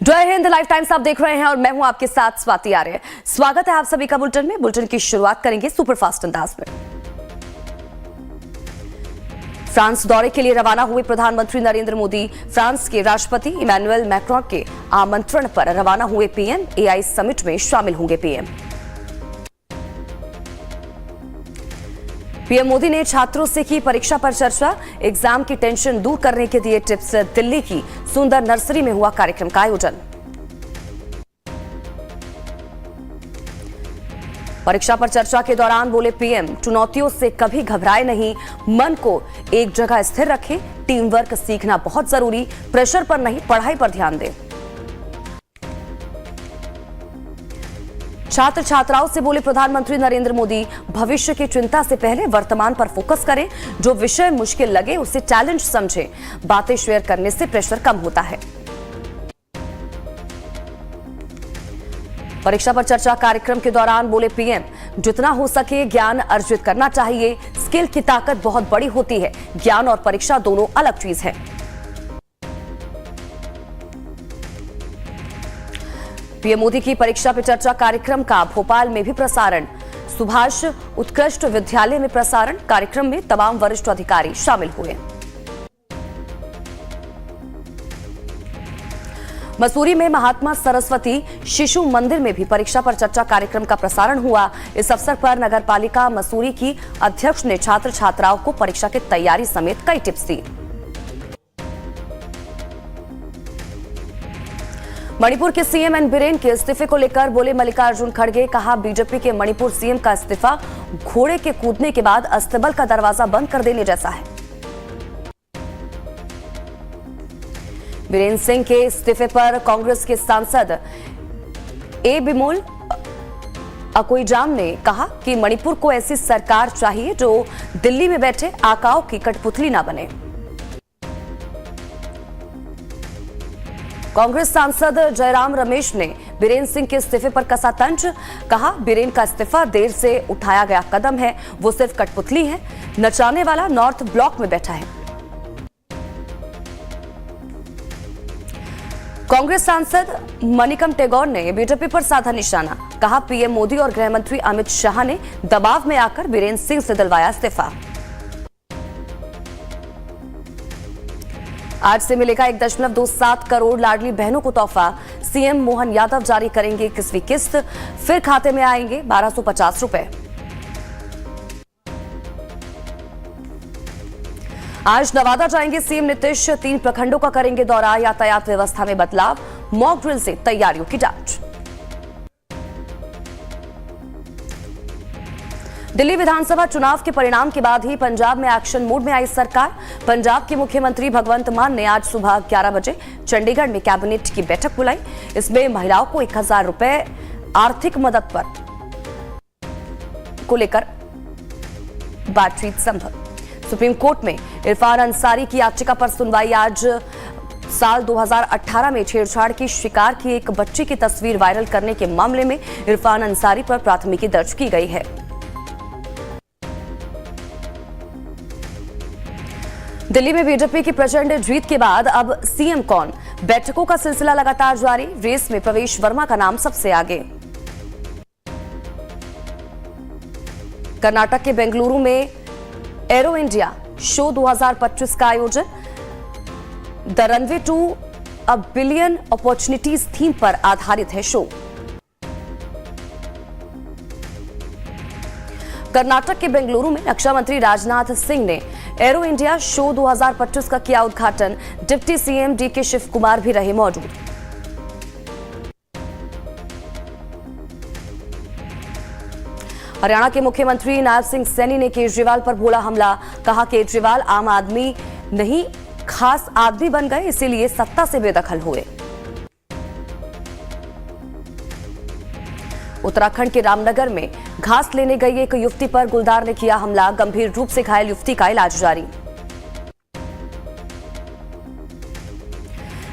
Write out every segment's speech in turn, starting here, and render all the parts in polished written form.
जय Hind, live times आप देख रहे हैं और मैं हूं आपके साथ स्वाति आर्य। स्वागत है आप सभी का बुलेटिन में। बुलेटिन की शुरुआत करेंगे सुपरफास्ट अंदाज में। फ्रांस दौरे के लिए रवाना हुए प्रधानमंत्री नरेंद्र मोदी फ्रांस के राष्ट्रपति इमैनुअल मैक्रों के आमंत्रण पर रवाना हुए पीएम। एआई समिट में शामिल होंगे पीएम। पीएम मोदी ने छात्रों से की परीक्षा पर चर्चा, एग्जाम की टेंशन दूर करने के दिए टिप्स। दिल्ली की सुंदर नर्सरी में हुआ कार्यक्रम का आयोजन। परीक्षा पर चर्चा के दौरान बोले पीएम, चुनौतियों से कभी घबराए नहीं, मन को एक जगह स्थिर रखें, टीम वर्क सीखना बहुत जरूरी, प्रेशर पर नहीं पढ़ाई पर ध्यान दें। छात्र छात्राओं से बोले प्रधानमंत्री नरेंद्र मोदी, भविष्य की चिंता से पहले वर्तमान पर फोकस करें, जो विषय मुश्किल लगे उसे चैलेंज समझें, बातें शेयर करने से प्रेशर कम होता है। परीक्षा पर चर्चा कार्यक्रम के दौरान बोले पीएम, जितना हो सके ज्ञान अर्जित करना चाहिए, स्किल की ताकत बहुत बड़ी होती है, ज्ञान और परीक्षा दोनों अलग चीज है। पीएम मोदी की परीक्षा पे चर्चा कार्यक्रम का भोपाल में भी प्रसारण, सुभाष उत्कृष्ट विद्यालय में प्रसारण। कार्यक्रम में तमाम वरिष्ठ अधिकारी शामिल हुए। मसूरी में महात्मा सरस्वती शिशु मंदिर में भी परीक्षा पर चर्चा कार्यक्रम का प्रसारण हुआ। इस अवसर पर नगरपालिका मसूरी की अध्यक्ष ने छात्र छात्राओं को परीक्षा की तैयारी समेत कई टिप्स दी। मणिपुर के सीएम एन बीरेन के इस्तीफे को लेकर बोले मल्लिकार्जुन खड़गे, कहा बीजेपी के मणिपुर सीएम का इस्तीफा घोड़े के कूदने के बाद अस्तबल का दरवाजा बंद कर देने जैसा है। बीरेन सिंह के इस्तीफे पर कांग्रेस के सांसद ए बिमोल अकोईजाम ने कहा कि मणिपुर को ऐसी सरकार चाहिए जो दिल्ली में बैठे आकाओं की कठपुतली ना बने। कांग्रेस सांसद जयराम रमेश ने बीरेन सिंह के इस्तीफे पर कसा तंज, कहा बीरेन का इस्तीफा देर से उठाया गया कदम है, वो सिर्फ कठपुतली है, नचाने वाला नॉर्थ ब्लॉक में बैठा है। कांग्रेस सांसद मणिकम टेगोर ने बीजेपी पर साधा निशाना, कहा पीएम मोदी और गृह मंत्री अमित शाह ने दबाव में आकर बीरेन सिंह से दिलवाया इस्तीफा। आज से मिलेगा 1.27 करोड़ लाडली बहनों को तोहफा। सीएम मोहन यादव जारी करेंगे 21वीं किस्त, फिर खाते में आएंगे 1250 रुपए। आज नवादा जाएंगे सीएम नीतीश, 3 प्रखंडों का करेंगे दौरा। यातायात व्यवस्था में बदलाव, मॉक ड्रिल से तैयारियों की जांच। दिल्ली विधानसभा चुनाव के परिणाम के बाद ही पंजाब में एक्शन मोड में आई सरकार। पंजाब के मुख्यमंत्री भगवंत मान ने आज सुबह 11 बजे चंडीगढ़ में कैबिनेट की बैठक बुलाई। इसमें महिलाओं को 1000 रुपए आर्थिक मदद पर को लेकर बातचीत संभव। सुप्रीम कोर्ट में इरफान अंसारी की याचिका पर सुनवाई आज। साल 2018 में छेड़छाड़ की शिकार की एक बच्ची की तस्वीर वायरल करने के मामले में इरफान अंसारी पर प्राथमिकी दर्ज की गई है। दिल्ली में बीजेपी की प्रचंड जीत के बाद अब सीएम कौन, बैठकों का सिलसिला लगातार जारी। रेस में प्रवेश वर्मा का नाम सबसे आगे। कर्नाटक के बेंगलुरु में एरो इंडिया शो 2025 का आयोजन। The runway to a billion opportunities theme पर आधारित है शो। कर्नाटक के बेंगलुरु में रक्षा मंत्री राजनाथ सिंह ने एरो इंडिया शो 2025 का किया उद्घाटन। डिप्टी सीएम डीके शिव कुमार भी रहे मौजूद। हरियाणा के मुख्यमंत्री नायब सिंह सैनी ने केजरीवाल पर बोला हमला, कहा केजरीवाल आम आदमी नहीं खास आदमी बन गए, इसीलिए सत्ता से बेदखल हुए। उत्तराखंड के रामनगर में घास लेने गई एक युवती पर गुलदार ने किया हमला, गंभीर रूप से घायल युवती का इलाज जारी।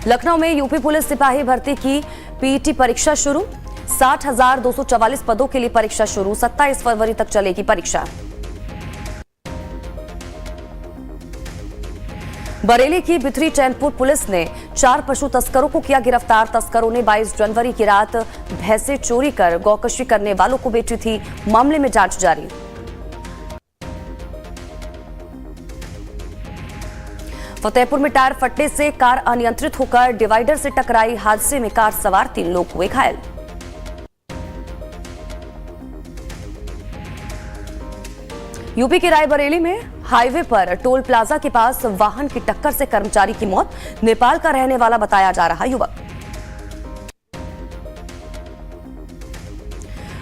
लखनऊ में यूपी पुलिस सिपाही भर्ती की पीईटी परीक्षा शुरू। 60,244 पदों के लिए परीक्षा शुरू। 27 फरवरी तक चलेगी परीक्षा। बरेली की बिथरी चैनपुर पुलिस ने 4 पशु तस्करों को किया गिरफ्तार। तस्करों ने 22 जनवरी की रात भैंसे चोरी कर गौकशी करने वालों को बेची थी। मामले में जांच जारी। फतेहपुर में टायर फटने से कार अनियंत्रित होकर डिवाइडर से टकराई। हादसे में कार सवार 3 लोग हुए घायल। यूपी के रायबरेली में हाईवे पर टोल प्लाजा के पास वाहन की टक्कर से कर्मचारी की मौत। नेपाल का रहने वाला बताया जा रहा युवक।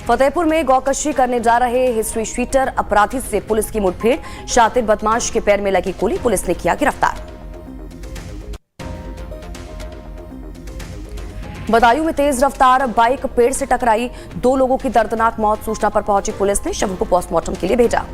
फतेहपुर में गौकशी करने जा रहे हिस्ट्री शीटर अपराधी से पुलिस की मुठभेड़। शातिर बदमाश के पैर में लगी गोली, पुलिस ने किया गिरफ्तार। बदायूं में तेज रफ्तार बाइक पेड़ से टकराई। 2 लोगों की दर्दनाक मौत। सूचना पर पहुंची पुलिस ने शव को पोस्टमार्टम के लिए भेजा।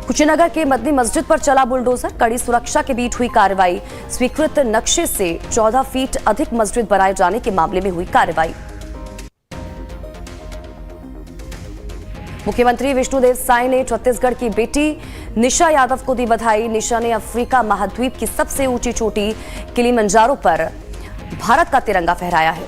कुशीनगर के मदनी मस्जिद पर चला बुलडोजर। कड़ी सुरक्षा के बीच हुई कार्रवाई। स्वीकृत नक्शे से 14 फीट अधिक मस्जिद बनाए जाने के मामले में हुई कार्रवाई। मुख्यमंत्री विष्णुदेव साय ने छत्तीसगढ़ की बेटी निशा यादव को दी बधाई। निशा ने अफ्रीका महाद्वीप की सबसे ऊंची चोटी किलिमंजारो पर भारत का तिरंगा फहराया है।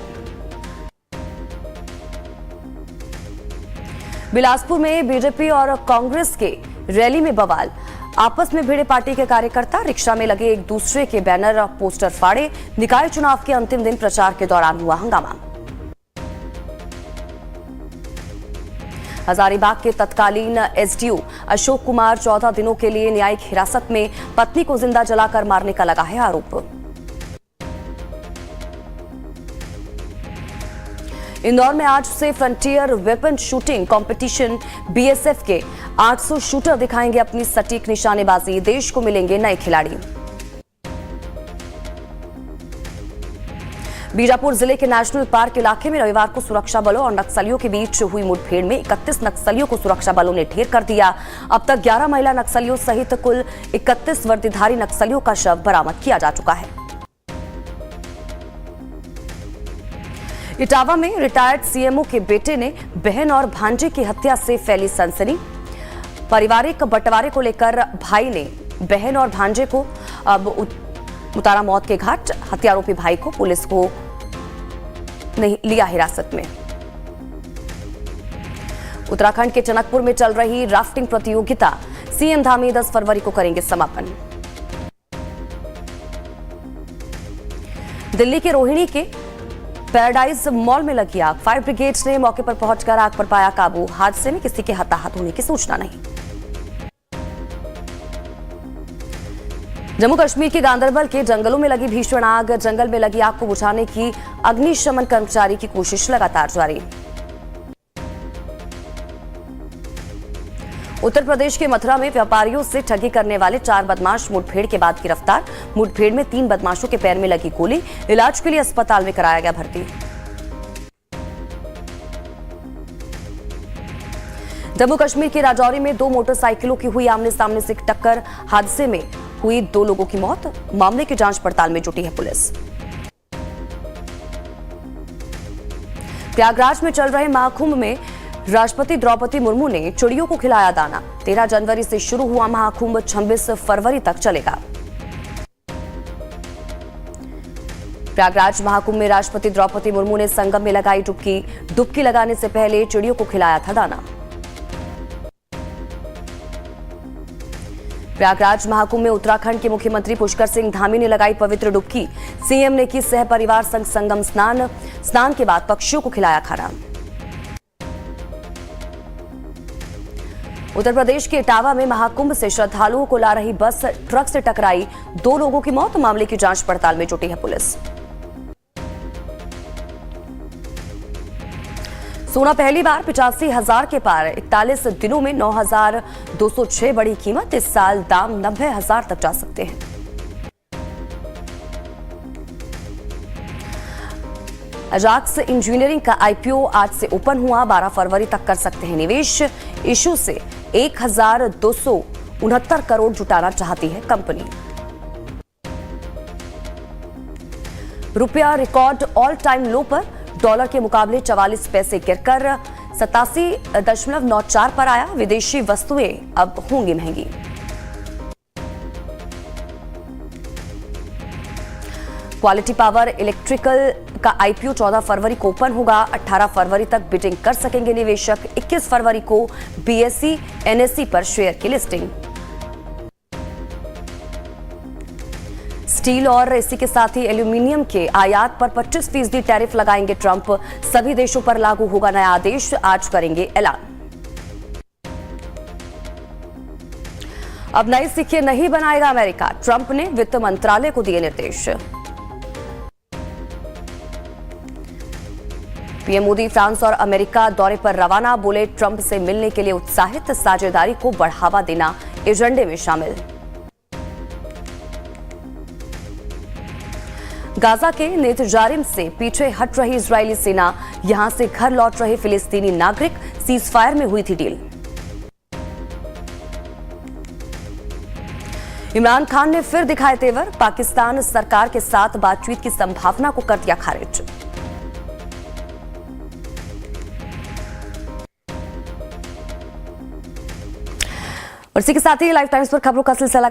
बिलासपुर में बीजेपी और कांग्रेस के रैली में बवाल। आपस में भिड़े पार्टी के कार्यकर्ता। रिक्शा में लगे एक दूसरे के बैनर पोस्टर फाड़े। निकाय चुनाव के अंतिम दिन प्रचार के दौरान हुआ हंगामा। हजारीबाग के तत्कालीन एसडीओ अशोक कुमार 14 दिनों के लिए न्यायिक हिरासत में। पत्नी को जिंदा जलाकर मारने का लगा है आरोप। इंदौर में आज से frontier weapon shooting competition. BSF के 800 शूटर दिखाएंगे अपनी सटीक निशानेबाजी। देश को मिलेंगे नए खिलाड़ी। बीजापुर जिले के नेशनल पार्क इलाके में रविवार को सुरक्षा बलों और नक्सलियों के बीच हुई मुठभेड़ में 31 नक्सलियों को सुरक्षा बलों ने ढेर कर दिया। अब तक 11 महिला नक्सलियों सहित कुल 31 वर्दीधारी नक्सलियों का शव बरामद किया जा चुका है। इटावा में रिटायर्ड सीएमओ के बेटे ने बहन और भांजे की हत्या से फैली सनसनी। पारिवारिक बंटवारे को लेकर भाई ने बहन और भांजे को अब उतारा मौत के घाट। हत्यारोपी भाई को पुलिस को नहीं लिया हिरासत में। उत्तराखंड के टनकपुर में चल रही राफ्टिंग प्रतियोगिता सीएम धामी 10 फरवरी को करेंगे समापन। दिल्ली के रोहिणी के पैराडाइज मॉल में लगी आग। फायर ब्रिगेड ने मौके पर पहुंचकर आग पर पाया काबू। हादसे में किसी के हताहत होने की सूचना नहीं। जम्मू कश्मीर के गांदरबल के जंगलों में लगी भीषण आग। जंगल में लगी आग को बुझाने की अग्निशमन कर्मचारी की कोशिश लगातार जारी। उत्तर प्रदेश के मथुरा में व्यापारियों से ठगी करने वाले 4 बदमाश मुठभेड़ के बाद गिरफ्तार। मुठभेड़ में 3 बदमाशों के पैर में लगी गोली। इलाज के लिए अस्पताल में कराया गया भर्ती। जम्मू कश्मीर के राजौरी में 2 मोटरसाइकिलों की हुई आमने सामने से टक्कर। हादसे में हुई 2 लोगों की मौत। मामले की जांच पड़ताल में जुटी है पुलिस। प्रयागराज में चल रहे महाकुंभ में राष्ट्रपति द्रौपदी मुर्मू ने चिड़ियों को खिलाया दाना। 13 जनवरी से शुरू हुआ महाकुंभ 26 फरवरी तक चलेगा। प्रयागराज महाकुंभ में राष्ट्रपति द्रौपदी मुर्मू ने संगम में लगाई डुबकी। डुबकी लगाने से पहले चिड़ियों को खिलाया था दाना। प्रयागराज महाकुंभ में उत्तराखंड के मुख्यमंत्री पुष्कर सिंह धामी ने लगाई पवित्र डुबकी। सीएम ने की सह परिवार संग संगम स्नान। स्नान के बाद पक्षियों को खिलाया खाना। उत्तर प्रदेश के इटावा में महाकुंभ से श्रद्धालुओं को ला रही बस ट्रक से टकराई। 2 लोगों की मौत। मामले की जांच पड़ताल में जुटी है पुलिस। सोना पहली बार 85,000 के पार। 41 दिनों में 9,206 बढ़ी कीमत। इस साल दाम 90,000 तक जा सकते हैं। अजाक्स इंजीनियरिंग का आईपीओ आज से ओपन हुआ। 12 फरवरी तक कर सकते हैं निवेश। इशू से 1,269 करोड़ जुटाना चाहती है कंपनी। रुपया रिकॉर्ड ऑल टाइम लो पर। डॉलर के मुकाबले 44 पैसे गिरकर 87.94 पर आया। विदेशी वस्तुएं अब होंगी महंगी। क्वालिटी पावर इलेक्ट्रिकल का आईपीओ 14 फरवरी को ओपन होगा। 18 फरवरी तक बिडिंग कर सकेंगे निवेशक। 21 फरवरी को बीएसई एनएसई पर शेयर की लिस्टिंग। स्टील और इसी के साथ ही एल्यूमिनियम के आयात पर 25% टैरिफ लगाएंगे ट्रंप। सभी देशों पर लागू होगा नया आदेश, आज करेंगे ऐलान। अब नई सिक्के नहीं बनाएगा अमेरिका, ट्रंप ने वित्त मंत्रालय को दिए निर्देश। पीएम मोदी फ्रांस और अमेरिका दौरे पर रवाना, बोले ट्रंप से मिलने के लिए उत्साहित, साझेदारी को बढ़ावा देना एजेंडे में शामिल। गाजा के नेतजारिम से पीछे हट रही इजरायली सेना, यहां से घर लौट रहे फिलिस्तीनी नागरिक, सीजफायर में हुई थी डील। इमरान खान ने फिर दिखाए तेवर, पाकिस्तान सरकार के साथ बातचीत की संभावना को कर दिया खारिज। और इसी के साथ ही लाइव टाइम्स पर खबरों का सिलसिला